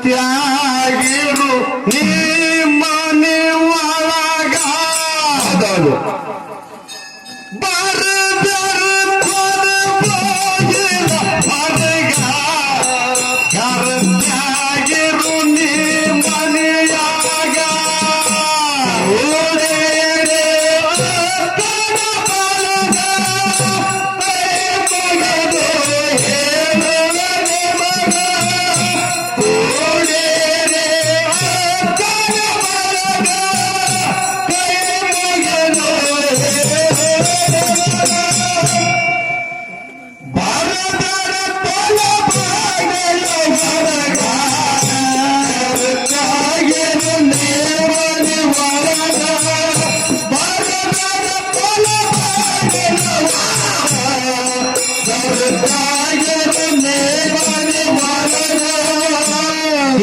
ಭಾರತ್ಯಾಗಿರು ನಿಮ್ಮನೆ ಒಳಗ ಭಾರತ್ಯಾಗಿರು ನಿಮ್ಮನೆಯಾಗ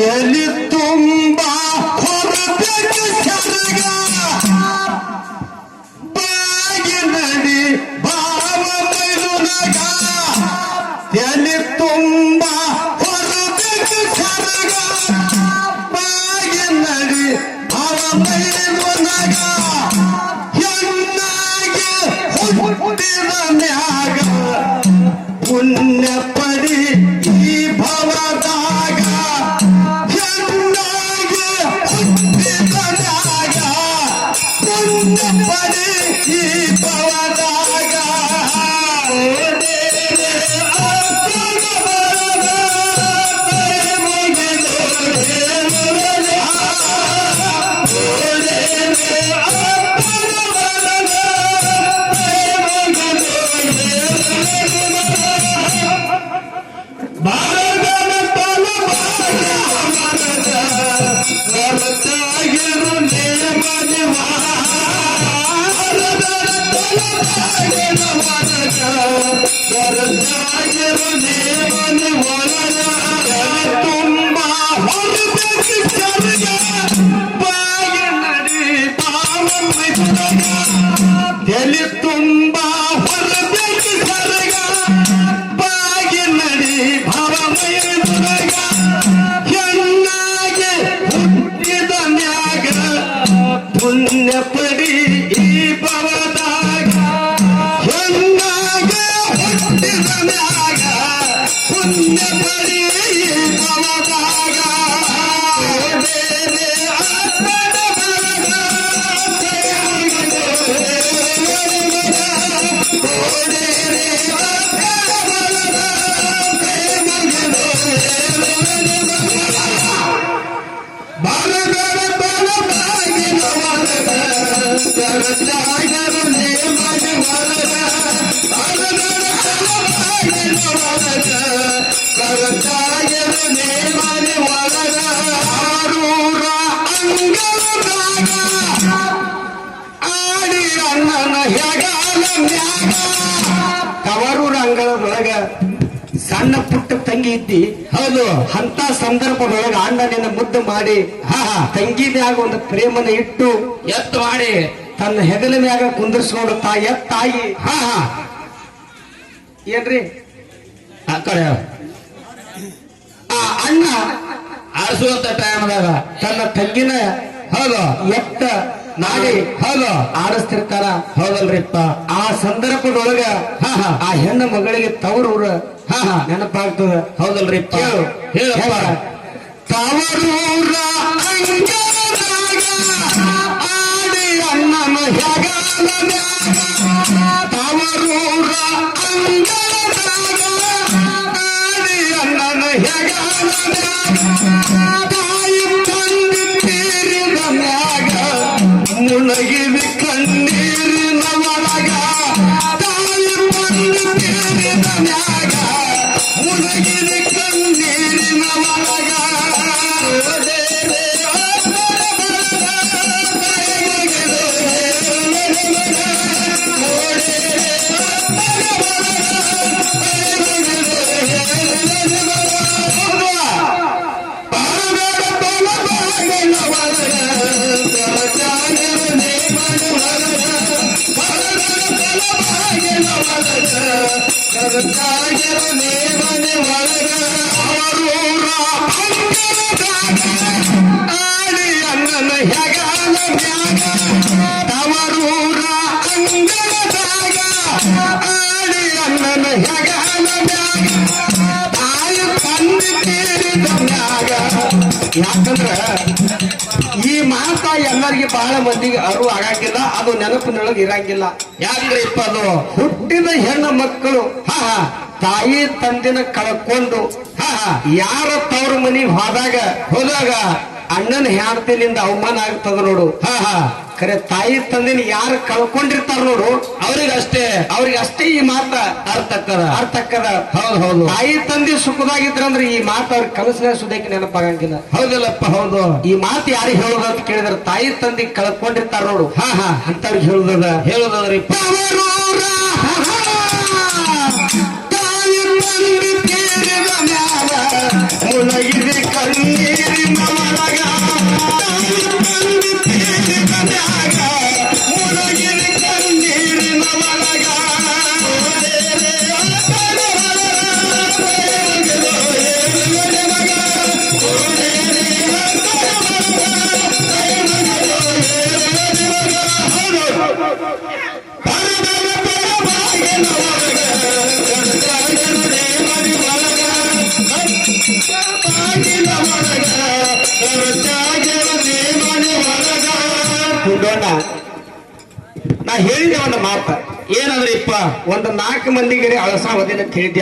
ಎಲ್ಲಿ ತುಂಬ ಹೊರಬೇಕು ಚರಗ ಬಾಗಿ ನಡಿ ಭಾವ ಮೈದುನಗ ಎಲ್ಲಿ ತುಂಬ ಹೊರಬೇಕು ಚರಗ ಬಾಗಿ ನಡಿ ಭಾವ ಮೈದುನಗ ಹೆಣ್ಣಾಗಿ ಹುಟ್ಟಿದ ಮ್ಯಾಗ ಪುಣ್ಯ ಪಡಿ ಈ ಭವದಾಗ ಹೆಣ್ಣಾಗಿ ಹುಟ್ಟಿದ ಮ್ಯಾಗ ಪುಣ್ಯ ಪಡಿ ಈ ಭವದಾಗ ತುಂಬ ಹೊರಬೇಕು ಚರಗ ಬಾಗಿ ನಡಿ ಭಾವ ಮೈದುನಗ ಎಲ್ಲಿ ತುಂಬ ಹೊರಬೇಕು ಚರಗ ಬಾಗಿ ನಡಿ ಭಾವ ಮೈದುನಗ ಹೆಣ್ಣಾಗಿ ಹುಟ್ಟಿದ ಮ್ಯಾಗ ಪುಣ್ಯ ಪಡಿ ಈ ಭವದಾಗ ಹೆಣ್ಣಾಗಿ ಹುಟ್ಟಿದ ಮ್ಯಾಗ ಪುಣ್ಯ ಪಡಿ ಈ ಭವದಾಗ ಆಡಿ ಅಣ್ಣನ ಹೆಗಾಲ ಮ್ಯಾಗ ಕವರೂರ ಅಂಗಳದೊಳಗ ಸಣ್ಣ ಪುಟ್ಟ ತಂಗಿ ಇದ್ದಿ ಹೌದು ಅಂತ ಸಂದರ್ಭದೊಳಗ ಅಣ್ಣನಿನ ಮುದ್ದು ಮಾಡಿ ತಂಗಿ ಮ್ಯಾಗ ಒಂದು ಪ್ರೇಮನ ಇಟ್ಟು ಎತ್ತು ಮಾಡಿ ತನ್ನ ಹೆಗಲ ಮ್ಯಾಗ ಕುಂದರ್ಸ್ಕೊಂಡು ತಾಯಿ ಏನ್ರಿ ಆ ಕಡೆ ಆ ಅಣ್ಣ ಆರಿಸುವಂತ ಟೈಮ್ದಾಗ ತನ್ನ ತಂಗಿನ ಹೌದು ಎತ್ತ ನಾಡಿ ಹೌದು ಆರಿಸ್ತಿರ್ತಾರ ಹೌದಲ್ರಿಪ್ಪ ಆ ಸಂದರ್ಭದೊಳಗ ಆ ಹೆಣ್ಣು ಮಗಳಿಗೆ ತವರೂರ ನೆನಪಾಗ್ತದ ಹೌದಲ್ರಿಪ್ಪ ಹೇಳಪ್ಪ ತವರೂರ ಆಡಿ ಅಣ್ಣನ ಹೆಗಾಲ ಮ್ಯಾಗ ತವರೂರ ಆಡಿ ಅಣ್ಣನ ಹೆಗಾಲ ಮ್ಯಾಗ ತಾಯಿ ತಂದೆ ತೀರಿದ ಮ್ಯಾಗ ಮುಳಗಿದ ಕಣ್ಣೀರಿನ ಒಳಗ ತಾಯಿ ತಂದೆ ತೀರಿದ ಮ್ಯಾಗ ಮುಳಗಿದ ಕಣ್ಣೀರಿನ ಒಳಗ ಅವರೂರ ಯಾಕಂದ್ರ ಈ ಮಾತ ಎಲ್ಲರಿಗೆ ಬಹಳ ಮಂದಿಗೆ ಅರಿವು ಆಗಂಗಿಲ್ಲ, ಅದು ನೆನಪಿನೊಳಗೆ ಇರಂಗಿಲ್ಲ. ಯಾಕ್ರಿಪ್ಪ ಅದು ಹುಟ್ಟಿದ ಹೆಣ್ಣು ಮಕ್ಕಳು ತಾಯಿ ತಂದಿನ ಕಳ್ಕೊಂಡು ಯಾರ ತವ್ರ ಮನಿಗೆ ಹೋದಾಗ ಅಣ್ಣನ ಹೆಂಡತಿನಿಂದ ಅವಮಾನ ಆಗ್ತದ ನೋಡು. ಖರೆ ತಾಯಿ ತಂದಿನ ಯಾರು ಕಳ್ಕೊಂಡಿರ್ತಾರ ನೋಡು ಅವ್ರಿಗಷ್ಟೇ ಈ ಮಾತ ಅರ್ಥಕ್ಕದ. ಹೌದು ತಾಯಿ ತಂದೆ ಸುಖದಾಗಿದ್ರಂದ್ರೆ ಈ ಮಾತು ಅವ್ರಿಗೆ ಕನಸಿನ ಸುದಕ್ಕೆ ನೆನಪಾಗಂಗಿಲ್ಲ. ಹೌದಲ್ಲಪ್ಪ ಹೌದು. ಈ ಮಾತು ಯಾರಿಗೆ ಹೇಳುದ ಅಂತ ಕೇಳಿದ್ರೆ ತಾಯಿ ತಂದೆ ಕಳ್ಕೊಂಡಿರ್ತಾರ ನೋಡು ಅಂತವ್ರಿಗೆ ಹೇಳುದ್ರಿ ಮುಳಗಿದೆ ಕಣ್ಣೀರಿನ ಒಳಗ ಮುಳಗಿದೆ ಕಣ್ಣೀರಿನ ಒಳಗ ನಾ ಹೇಳಿದೆ ಒಂದು ಮಾತ ಏನಂದ್ರಿಪ್ಪ, ಒಂದು 4 ಮಂದಿಗೆ ಅಳಸ ಹೋದಿನ ತಿಳಿದ್ಯ